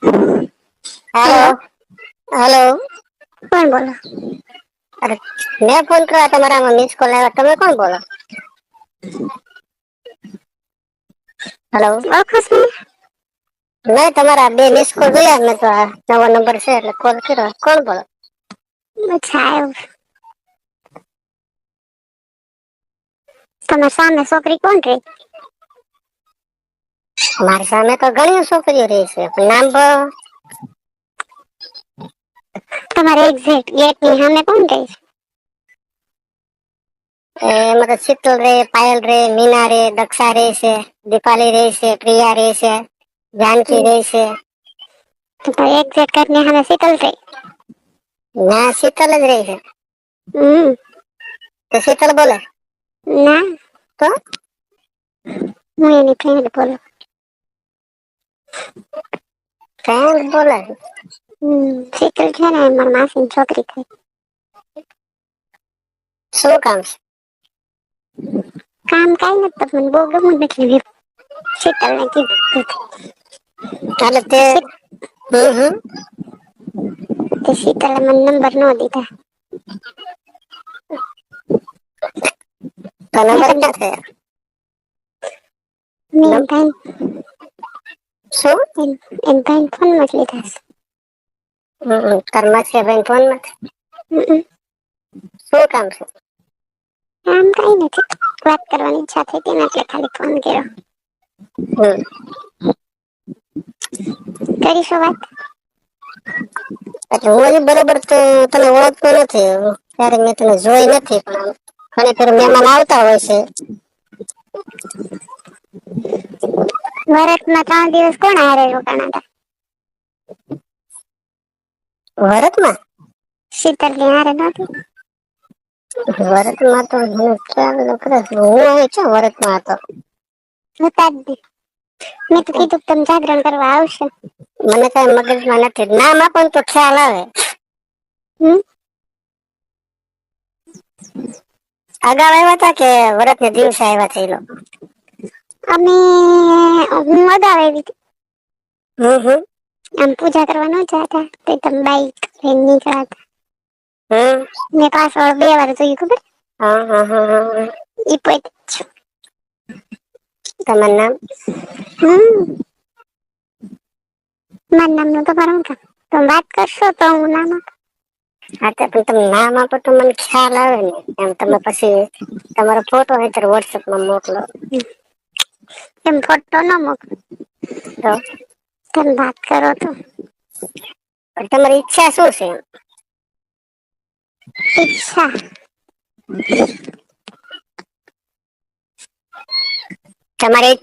હાલો. Hello. હાલો. કોણ બોલો? અરે મેં ફોન કર્યો, તમારામાં મિસ કોલ આવ્યો. તમે કોણ બોલો? હલો. ઓળખો છો મને? નહી, તમારા બે મિસ કોલ જોયા મેં તો. આ નવો નંબર છે એટલે કોલ કર્યો. કોણ બોલો? અચ્છા, એવું. તમારી સામે છોકરી કોણ રહે? મારી સામે તો ઘણી છોકરીઓ રહી છે, પણ નામ તો તમારે એક્ઝેક્ટ ગેટની સામે કોણ રહે છે? એમાં તો શીતલ રે, પાયલ રે, મીના રે, દક્ષા રે છે, દીપાલી રે છે, પ્રિયા રે છે, જાનકી રે છે. તો એક્ઝેક્ટ ઘરની સામે શીતલ રહે? ના, શીતલ જ રહે છે. હમ. તો શીતલ બોલે? ના. તો હું એની ફ્રેન્ડ બોલું. ફ્રેન્ડ બોલે? શીતલ છે ને, મારા માસીની છોકરી થાય. શું કામ છે? કામ કાંઈ નથી, પણ મને બહુ ગમે એટલે શીતલને કીધું. એટલે તે હમ. તો શીતલે મને નંબર ન દીધા. તો મેં નંબર તમને ક્યાં થયા? મેં ભાઈ શું? એમ ભાઈને ફોનમાં જ લીધા છે. તાર માસીના ભાઈને ફોનમાં? હમ. શું કામ છે? આમ કઈ નથી, વાત કરવાની ઈચ્છા થઈ હતી ને એટલે ખાલી ફોન કર્યો. હમ. કરીશું વાત? એટલે હું બરોબર તો તને ઓળખતો નથી, ત્યારે મેં તને જોઈ નથી, પણ ખરેખર મહેમાન આવતા હોય છે. વરસમાં 3 દિવસ કોણ હારે રોકાણા હતા? વરતમાં? શીતલની હારે નહોતી? વરતમાં તો મને ખ્યાલ નથી, હું અહીં ક્યાં વરતમાં હતો? હતા જ નહીં. મેં તો કીધું તમે જાગરણ કરવા આવશો. મને કઈ મગજમાં નથી, નામ આપો ને તો ખ્યાલ આવે. હમ. અગાઉ આવ્યા હતા કે વરતના દિવસે આવ્યા હતા એ લોકો? અમે હું અગાઉ આવી હતી. હમ. આમ પૂજા કરવા ન જતા તો તમે બાઈક લઈને નીકળ્યા હતા. હમ. મેં પાછળ 2 વાર જોયું, ખબર? હા. ઈ પોતે જ છું. તમારું નામ? હમ. મારા નામનું તમારે શું કામ? તમે વાત કરશો તો હું નામ આપું. હા, પણ તમે નામ આપો તો મને ખ્યાલ આવે ને. એમ તમે પછી તમારો ફોટો અત્યારે વોટ્સએપમાં મોકલો. એમ ફોટો ન મોકલું. તો તમે વાત કરો તો. તમારી ઈચ્છા શું છે? ઈચ્છા. તમારી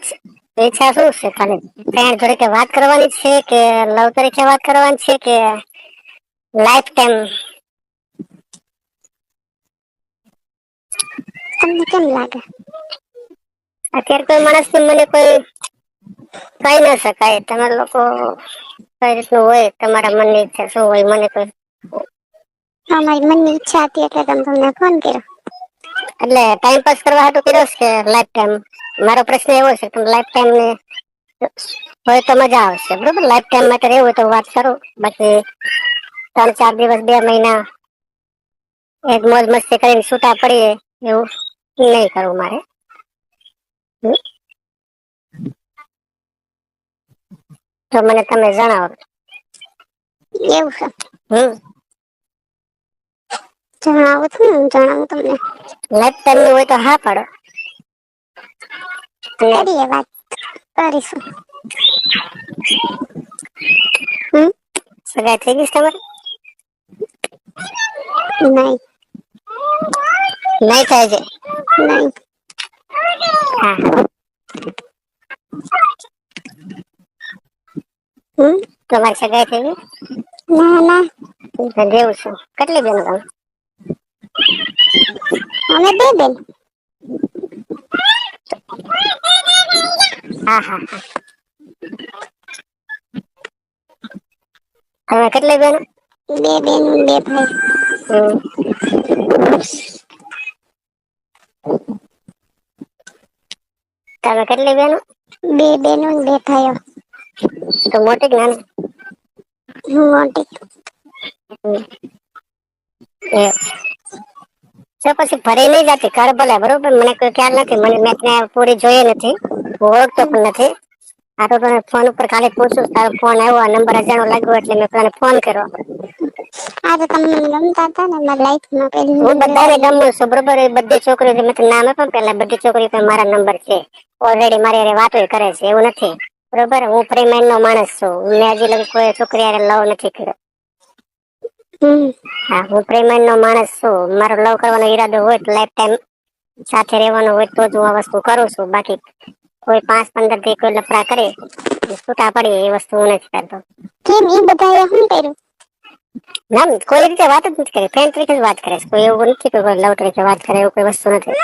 ઈચ્છા શું છે? ખાલી ફ્રેન્ડ તરીકે વાત કરવાની છે કે લવ તરીકે વાત કરવાની છે કે લાઈફ ટાઈમ? તમને કેમ લાગે? અત્યારે કોઈ માણસથી મને કોઈ કહી ના શકાય. તમે લોકો કઈ રીતનું હોય, તમારા મનની ઈચ્છા શું હોય મને કોઈ મારી મનની ઈચ્છા હતી એટલે તમને ફોન કર્યો. એટલે ટાઈમપાસ કરવા હાટુ કર્યો છે કે લાઈફ ટાઈમ? મારો પ્રશ્ન એવો છે કે લાઈફ ટાઈમ હોય તો મજા આવશે, બરોબર? લાઈફ ટાઈમ માટે રહેવું હોય તો વાત કરો. બાકી 3-4 દિવસ, 2 મહિના એક મોજ મસ્તી કરીને છૂટા પડીએ એવું નહીં કરવું મારે. તો મને તમે જણાવો. એવું છે. હમ. જણાવું છું ને, હું જણાવું તમને. લાઈફ ટાઈમ હોય તો હા પાડો. કરીએ વાત, કરીશું. હમ. સગાઈ થઈ ગઈ છે તમારી? નહીં. નહીં થાય છે? નહીં. હા. હમ. તમારી સગાઈ થઈ ગઈ? ના ના. એવું છે. કેટલી બેનો તમે? અમે 2 બેન. હા. તમે કેટલી બેનો? 2 બેન, 2 ભાઈ. હમ. તમે કેટલી બેનો? 2 બેનો ને 2 ભાઈઓ. તો મોટી કે નાની? હું મોટી. એ તો પછી ભરી નહીં જતી કર ભલે બરોબર, મને કોઈ ખ્યાલ નથી, મને મેં ત્યાં પૂરી જોઈએ નથી, ઓળખતો પણ નથી. આ તો તને ફોન ઉપર ખાલી પૂછું, તારો ફોન આવ્યો, આ નંબર અજાણો લાગ્યો એટલે મેં તને ફોન કર્યો. આ તો તમે મને ગમતા હતા ને મારી લાઈફમાં પેલી હું નંબર બધાને આવી. ગમું છું બરોબર, એ બધી છોકરીઓ મેં તને નામ આપ્યું પેલા, બધી છોકરીઓ પાસે મારા નંબર છે, ઓલરેડી મારી હારે વાતો કરે છે, એવું નથી બરોબર. હું પ્રેમાન નો માણસ છું, મેં હજી લગી કોઈ છોકરી હારે લવ નથી કર્યો. હા, હું પ્રેમાન નો માણસ છું, મારો લવ કરવાનો ઈરાદો હોય તો લાઈફ ટાઈમ સાથે રહેવાનો હોય તો જ હું આ વસ્તુ કરું છું, બાકી કોઈ 5-15 થી કોઈ લફડા કરે છૂટા પડી એ વસ્તુ હું નથી કરતો. કેમ એ બધાએ શું કર્યું? ના, કોઈ રીતે વાત જ નથી કરી, ફ્રેન્ડ તરીકે જ વાત કરે છે, કોઈ એવું નથી કે કોઈ લવ તરીકે વાત કરે, એવું કોઈ વસ્તુ નથી.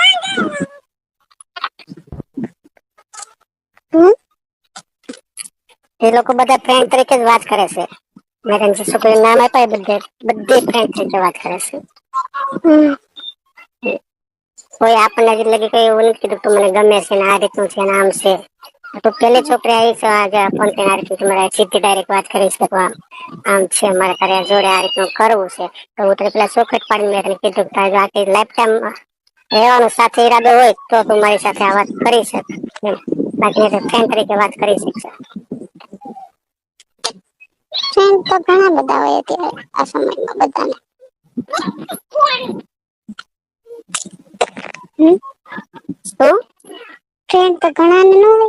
એ લોકો બધા ફ્રેન્ડ તરીકે જ વાત કરે છે. મેં તને જે છોકરીનું નામ આપ્યા એ બધી ફ્રેન્ડ તરીકે વાત કરે છે. કોઈ આપણને હજી લગી કઈ એવું નથી કીધું તું મને ગમે છે ને આ રીતનું છે ને આમ છે. તો પેલી છોકરી આવી છે આજે ફોન કરીને આ રીતનું તમારે સીધી ડાયરેક્ટ વાત કરી છે, આમ છે મારે તારે જોડે આ રીતનું કરવું છે, તો હું તને પેલા ચોખટ પાડીને મેં તને કીધું કે તારે આખી લાઈફ ટાઈમ રહેવાનો સાથે ઈરાદો હોય તો તું મારી સાથે આ વાત કરી શક, બાકી ફ્રેન્ડ તરીકે વાત કરી શકશે. ફ્રેન્ડ તો ઘણા બધા હોય અત્યારે આ સમયમાં બધાને. શું? ફ્રેન્ડ તો ઘણા ને ન હોય.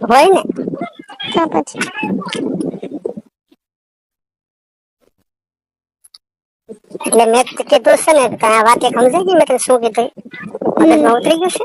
હોય ને. તો પછી એટલે મેં કીધું છે ને, આ વાત એક સમજાઈ ગઈ મેં તને શું કીધું? મગજમાં ઉતરી ગયું છે?